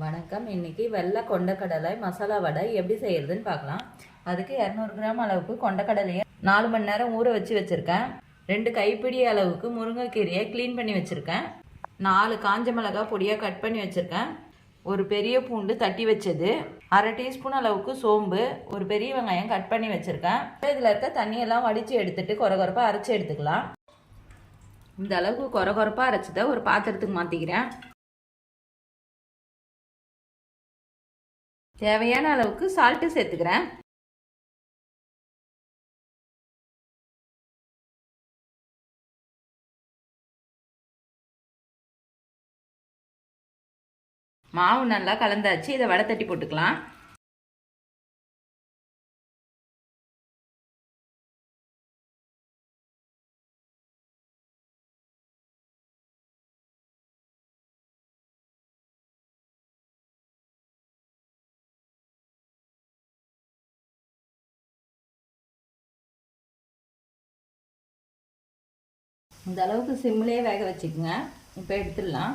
வணக்கம். இன்னைக்கு வெள்ளை கொண்டக்கடலை மசாலா வடை எப்படி செய்யறதுன்னு பார்க்கலாம். அதுக்கு 200 கிராம் அளவுக்கு கொண்டக்கடலையை 4 மணி நேரம் ஊற வச்சிருக்கேன். 2 கைப்பிடி அளவுக்கு முருங்கைக்கீரையை க்ளீன் பண்ணி வச்சிருக்கேன். 4 காஞ்ச மிளகாய் பொடியாக கட் பண்ணி வச்சிருக்கேன். ஒரு பெரிய பூண்டு தட்டி வச்சது, அரை டீஸ்பூன் அளவுக்கு சோம்பு, ஒரு பெரிய வெங்காயம் கட் பண்ணி வச்சிருக்கேன். இதில் இருக்க தண்ணியெல்லாம் வடித்து எடுத்துட்டு கொரகொரப்பாக அரைச்சி எடுத்துக்கலாம். இந்த அளவுக்கு கொரகொரப்பாக அரைச்சதை ஒரு பாத்திரத்துக்கு மாற்றிக்கிறேன். தேவையான அளவுக்கு சால்ட்டு சேர்த்துக்கிறேன். மாவு நல்லா கலந்தாச்சு. இதை வடை தட்டி போட்டுக்கலாம். இந்த அளவுக்கு சிம்லேயே வேக வச்சுக்கோங்க. இப்போ எடுத்துடலாம்.